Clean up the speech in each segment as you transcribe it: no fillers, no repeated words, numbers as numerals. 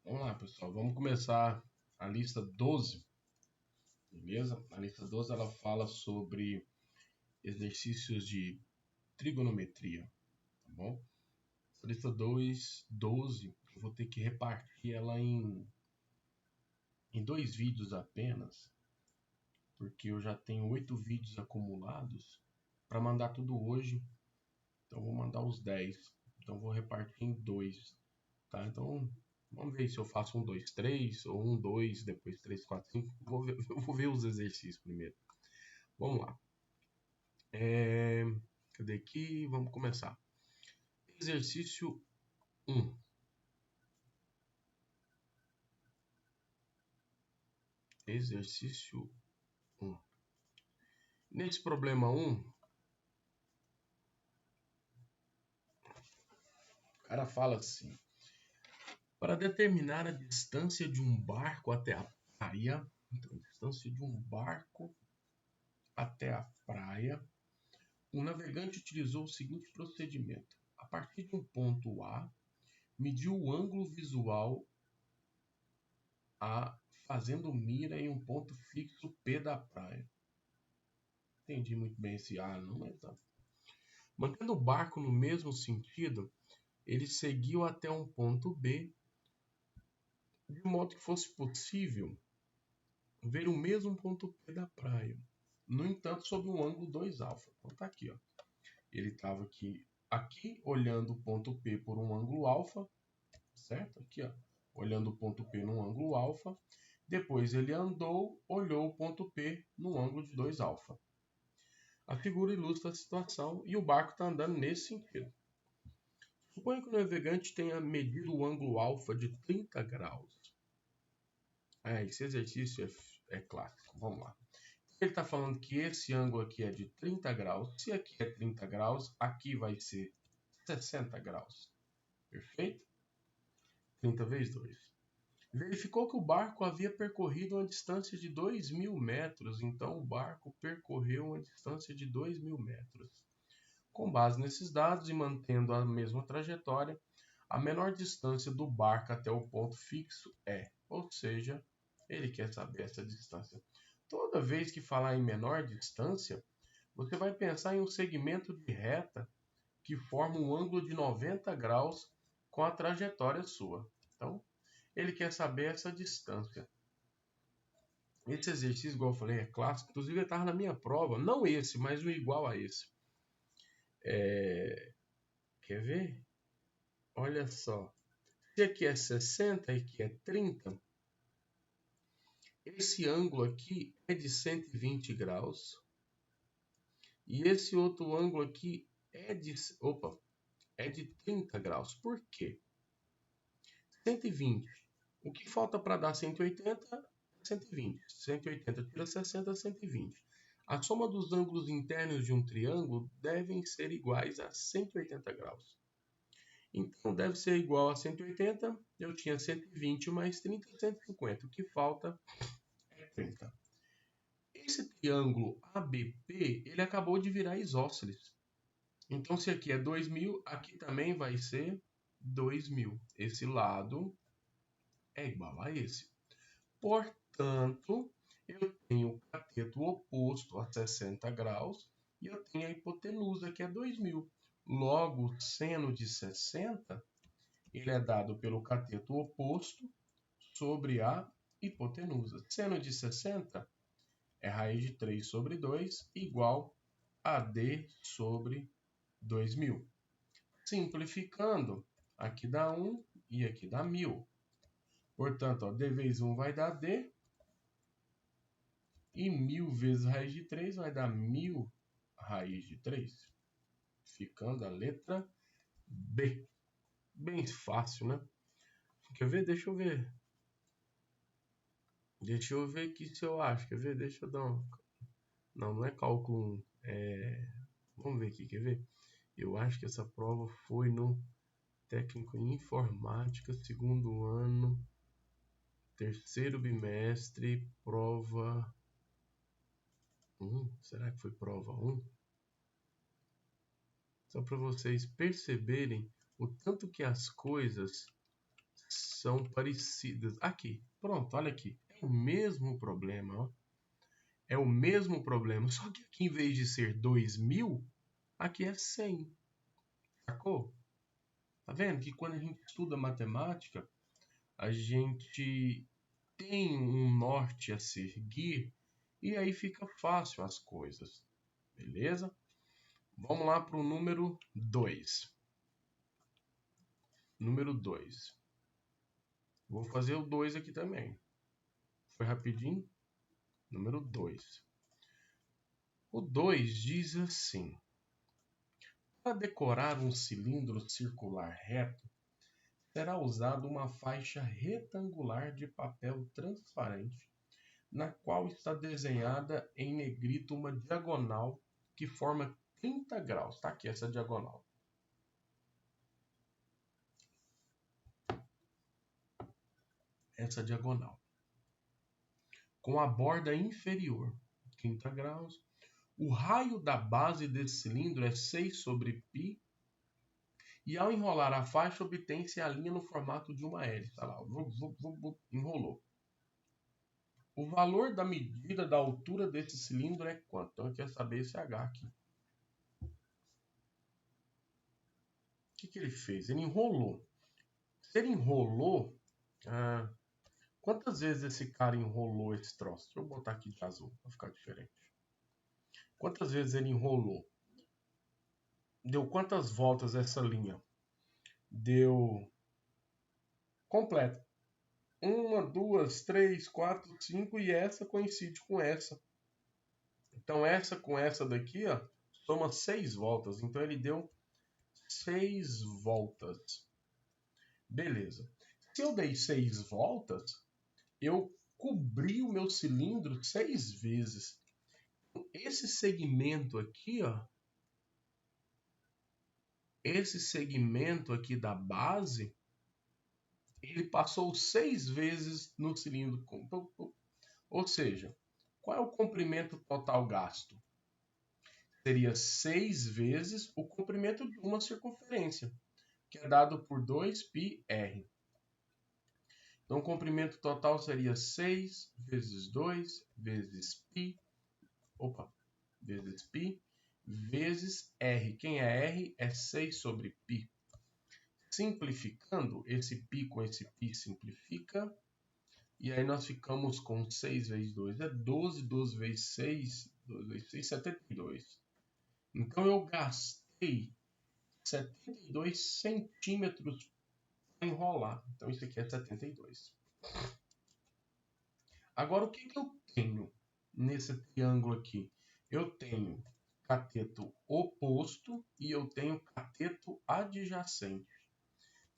Vamos lá, pessoal. Vamos começar a lista 12, beleza? A lista 12 ela fala sobre exercícios de trigonometria, tá bom? A lista 12, eu vou ter que repartir ela em 2 vídeos apenas, porque eu já tenho 8 vídeos acumulados para mandar tudo hoje. Então, vou mandar os 10. Então, vou repartir em 2, tá? Então, vamos ver se eu faço 1, 2, 3, ou 1, 2, depois 3, 4, 5. Eu vou ver os exercícios primeiro. Vamos lá. Cadê aqui? Vamos começar. Exercício 1. Exercício 1. Nesse problema 1, o cara fala assim: para determinar a distância de um barco até a praia, então, a distância de um barco até a praia, o navegante utilizou o seguinte procedimento. A partir de um ponto A, mediu o ângulo visual A, fazendo mira em um ponto fixo P da praia. Entendi muito bem esse A, não, mas tá. Mantendo o barco no mesmo sentido, ele seguiu até um ponto B, de modo que fosse possível ver o mesmo ponto P da praia. No entanto, sob um ângulo 2α. Então tá aqui, ó. Ele estava aqui olhando o ponto P por um ângulo alfa, certo? Aqui, ó, olhando o ponto P num ângulo alfa. Depois ele andou, olhou o ponto P num ângulo de 2α. A figura ilustra a situação e o barco está andando nesse sentido. Suponha que o navegante tenha medido o ângulo alfa de 30 graus. Esse exercício é clássico. Vamos lá. Ele está falando que esse ângulo aqui é de 30 graus. Se aqui é 30 graus, aqui vai ser 60 graus. Perfeito? 30 vezes 2. Verificou que o barco havia percorrido uma distância de 2.000 metros. Então, o barco percorreu uma distância de 2.000 metros. Com base nesses dados e mantendo a mesma trajetória, a menor distância do barco até o ponto fixo é, ou seja, ele quer saber essa distância. Toda vez que falar em menor distância, você vai pensar em um segmento de reta que forma um ângulo de 90 graus com a trajetória sua. Então, ele quer saber essa distância. Esse exercício, igual eu falei, é clássico. Inclusive, ele estava na minha prova. Não esse, mas o igual a esse. Quer ver? Olha só. Se aqui é 60 e aqui é 30, esse ângulo aqui é de 120 graus. E esse outro ângulo aqui é de 30 graus. Por quê? 120. O que falta para dar 180? 120. 180 tira 60, 120. A soma dos ângulos internos de um triângulo devem ser iguais a 180 graus. Então, deve ser igual a 180. Eu tinha 120 mais 30, 150. O que falta é 30. Esse triângulo ABP, ele acabou de virar isósceles. Então, se aqui é 2.000, aqui também vai ser 2.000. Esse lado é igual a esse. Portanto, eu tenho o cateto oposto a 60 graus e eu tenho a hipotenusa, que é 2.000. Logo, o seno de 60 ele é dado pelo cateto oposto sobre a hipotenusa. Seno de 60 é raiz de 3 sobre 2 igual a d sobre 2.000. Simplificando, aqui dá 1 e aqui dá 1.000. Portanto, d vezes 1 vai dar d. E 1.000 vezes raiz de 3 vai dar 1.000 raiz de 3. Ficando a letra B. Bem fácil, né? Quer ver? Deixa eu ver. Deixa eu ver aqui se eu acho. Quer ver? Deixa eu dar um... Não é cálculo 1. Vamos ver aqui, quer ver? Eu acho que essa prova foi no técnico em informática, segundo ano, terceiro bimestre, prova 1. Será que foi prova 1? Só para vocês perceberem o tanto que as coisas são parecidas. Aqui, pronto, olha aqui. É o mesmo problema, ó. É o mesmo problema, só que aqui em vez de ser 2.000, aqui é 100. Sacou? Tá vendo que quando a gente estuda matemática, a gente tem um norte a seguir e aí fica fácil as coisas. Beleza? Vamos lá para o número 2. Número 2. Vou fazer o 2 aqui também. Foi rapidinho? Número 2. O 2 diz assim: para decorar um cilindro circular reto, será usada uma faixa retangular de papel transparente, na qual está desenhada em negrito uma diagonal que forma 30 graus. Está aqui essa diagonal. Essa diagonal. Com a borda inferior, 30 graus. O raio da base desse cilindro é 6 sobre π. E ao enrolar a faixa, obtém-se a linha no formato de uma hélice. Olha lá, enrolou. O valor da medida da altura desse cilindro é quanto? Então, eu quero saber esse H aqui. O que ele fez? Ele enrolou. Se ele enrolou... quantas vezes esse cara enrolou esse troço? Deixa eu botar aqui de azul, para ficar diferente. Quantas vezes ele enrolou? Deu quantas voltas essa linha? Deu... completa. 1, 2, 3, 4, 5 e essa coincide com essa. Então essa com essa daqui, ó, soma 6 voltas. Então ele deu 6 voltas. Beleza. Se eu dei 6 voltas, eu cobri o meu cilindro 6 vezes. Esse segmento aqui, ó, esse segmento aqui da base, ele passou 6 vezes no cilindro. Ou seja, qual é o comprimento total gasto? Seria 6 vezes o comprimento de uma circunferência, que é dado por 2πr. Então, o comprimento total seria 6 vezes 2 vezes π, vezes π, vezes r. Quem é r? É 6 sobre π. Simplificando, esse π com esse π simplifica. E aí nós ficamos com 6 vezes 2 é 12, 12 vezes 6, 12 vezes 6, 72. Então eu gastei 72 centímetros para enrolar. Então isso aqui é 72. Agora o que eu tenho nesse triângulo aqui? Eu tenho cateto oposto e eu tenho cateto adjacente.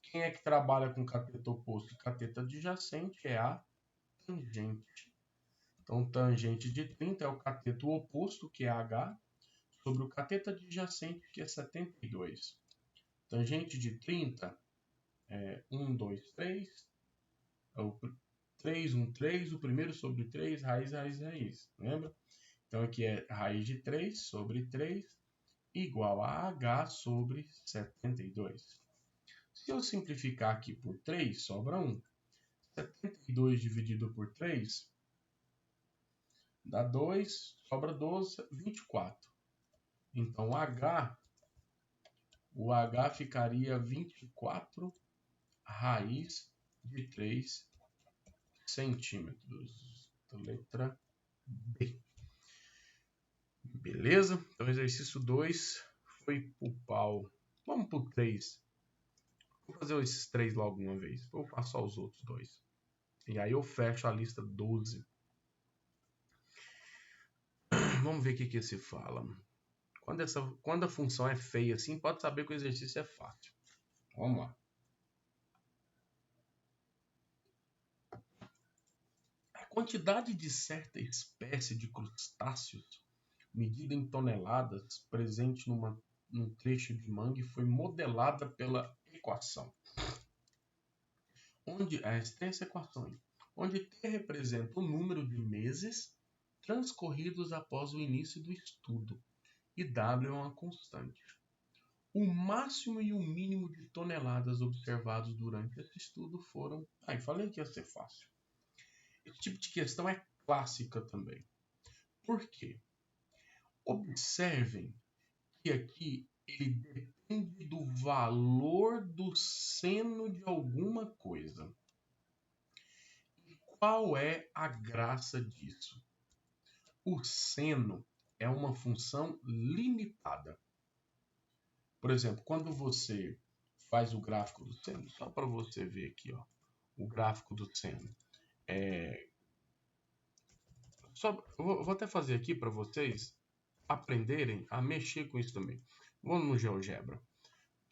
Quem é que trabalha com cateto oposto e cateto adjacente é a tangente. Então, tangente de 30 é o cateto oposto, que é H, sobre o cateto adjacente, que é 72. Tangente de 30 é 1, 2, 3. É o 3, 1, 3. O primeiro sobre 3, raiz, raiz, raiz. Lembra? Então, aqui é raiz de 3 sobre 3 igual a H sobre 72. Se eu simplificar aqui por 3, sobra 1. 72 dividido por 3 dá 2, sobra 12, 24. Então, o H ficaria 24 raiz de 3 centímetros. Então, letra B. Beleza? Então, exercício 2 foi pro pau. Vamos pro 3. Vou fazer esses 3 logo uma vez. Vou fazer só os outros 2. E aí eu fecho a lista 12. Vamos ver o que se fala. Quando a função é feia assim, pode saber que o exercício é fácil. Vamos lá. A quantidade de certa espécie de crustáceos, medida em toneladas, presente num trecho de mangue, foi modelada pela equação. Tem essa equação aí. Onde T representa o número de meses transcorridos após o início do estudo e W é uma constante. O máximo e o mínimo de toneladas observados durante esse estudo foram... eu falei que ia ser fácil. Esse tipo de questão é clássica também. Por quê? Observem que aqui ele depende do valor do seno de alguma coisa. E qual é a graça disso? O seno é uma função limitada. Por exemplo, quando você faz o gráfico do seno, só para você ver aqui, ó, o gráfico do seno. Vou até fazer aqui para vocês aprenderem a mexer com isso também. Vamos no GeoGebra.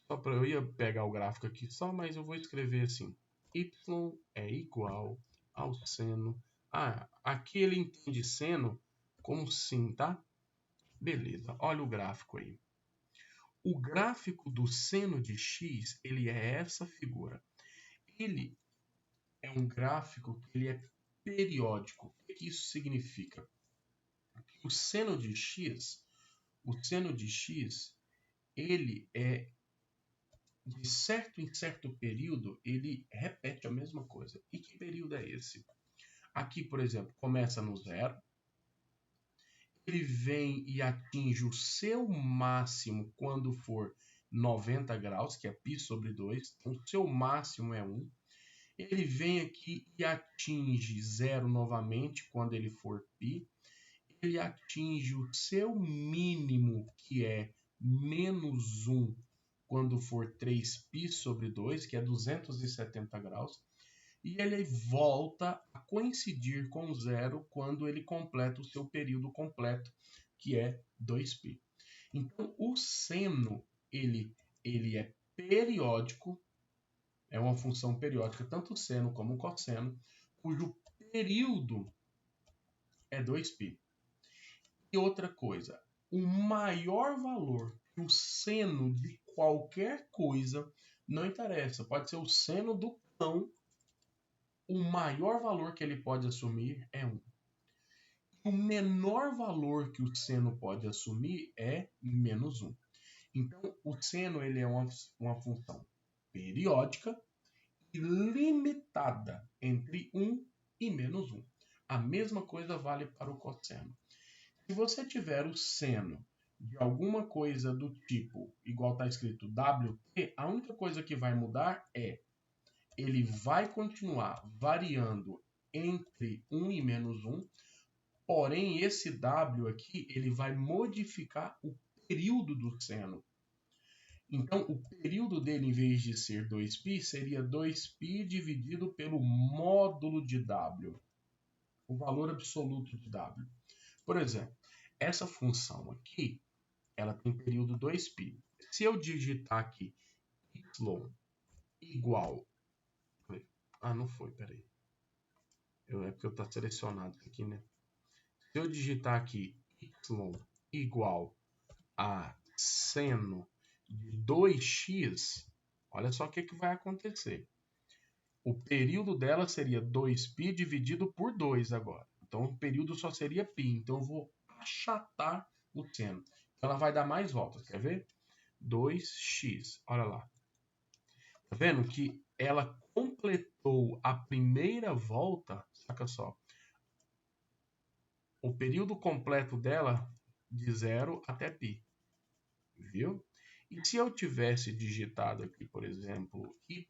Só para eu ia pegar o gráfico aqui só, mas eu vou escrever assim: y é igual ao seno. Aqui ele entende seno como sin, tá? Beleza, olha o gráfico aí. O gráfico do seno de x, ele é essa figura. Ele é um gráfico que ele é periódico. O que isso significa? O seno de x, ele é de certo em certo período, ele repete a mesma coisa. E que período é esse? Aqui, por exemplo, começa no 0. Ele vem e atinge o seu máximo quando for 90 graus, que é π sobre 2. Então, o seu máximo é 1. Ele vem aqui e atinge 0 novamente quando ele for π. Ele atinge o seu mínimo, que é menos 1, quando for 3π sobre 2, que é 270 graus. E ele volta a coincidir com zero quando ele completa o seu período completo, que é 2π. Então, o seno, ele é periódico, é uma função periódica, tanto o seno como o cosseno, cujo período é 2π. E outra coisa, o maior valor que o seno de qualquer coisa, não interessa, pode ser o seno do pão, o maior valor que ele pode assumir é 1. O menor valor que o seno pode assumir é menos 1. Então, o seno ele é uma função periódica e limitada entre 1 e menos 1. A mesma coisa vale para o cosseno. Se você tiver o seno de alguma coisa do tipo, igual está escrito WT, a única coisa que vai mudar é ele vai continuar variando entre 1 e menos 1, porém esse W aqui ele vai modificar o período do seno. Então, o período dele, em vez de ser 2π, seria 2π dividido pelo módulo de W, o valor absoluto de W. Por exemplo, essa função aqui, ela tem período 2π. Se eu digitar aqui y igual... não foi, peraí. É porque está selecionado aqui, né? Se eu digitar aqui y igual a seno de 2x, olha só o que vai acontecer. O período dela seria 2π dividido por 2 agora. Então, o período só seria π. Então, eu vou achatar o seno. Então, ela vai dar mais voltas. Quer ver? 2x. Olha lá. Tá vendo que ela completou a primeira volta? Saca só. O período completo dela de 0 até π. Viu? E se eu tivesse digitado aqui, por exemplo, y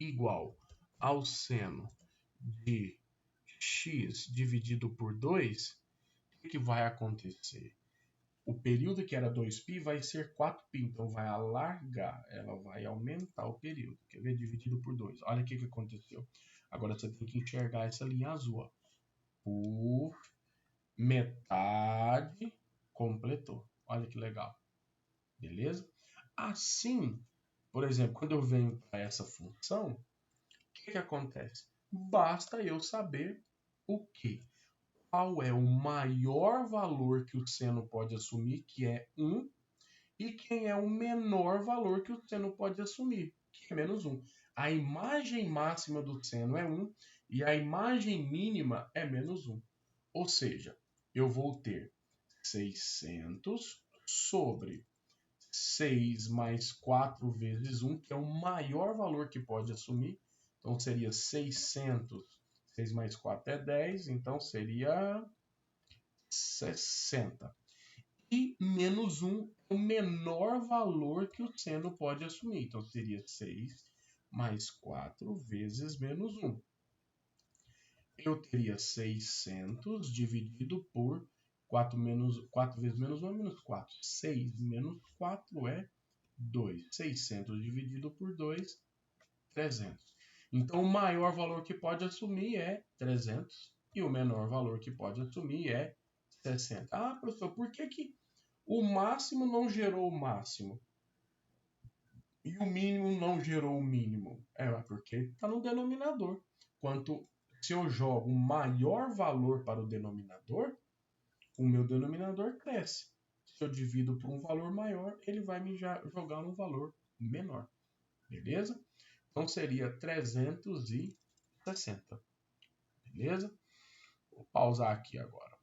igual ao seno de x dividido por 2, o que vai acontecer? O período que era 2π vai ser 4π, então vai alargar, ela vai aumentar o período. Quer ver? Dividido por 2. Olha o que aconteceu. Agora você tem que enxergar essa linha azul. Ó. Por metade completou. Olha que legal. Beleza? Assim, por exemplo, quando eu venho para essa função, o que acontece? Basta eu saber o quê? Qual é o maior valor que o seno pode assumir, que é 1, e quem é o menor valor que o seno pode assumir, que é menos 1. A imagem máxima do seno é 1 e a imagem mínima é menos 1. Ou seja, eu vou ter 600 sobre 6 mais 4 vezes 1, que é o maior valor que pode assumir. Então, seria 600. 6 mais 4 é 10, então seria 60. E menos 1 é o menor valor que o seno pode assumir. Então, seria 6 mais 4 vezes menos 1. Eu teria 600 dividido por 4 vezes menos 1 é menos 4. 6 menos 4 é 2. 600 dividido por 2, 300. Então, o maior valor que pode assumir é 300 e o menor valor que pode assumir é 60. Ah, professor, por que o máximo não gerou o máximo e o mínimo não gerou o mínimo? É porque está no denominador. Se eu jogo o maior valor para o denominador, o meu denominador cresce. Se eu divido por um valor maior, ele vai me jogar um valor menor. Beleza? Então seria 360. Beleza? Vou pausar aqui agora.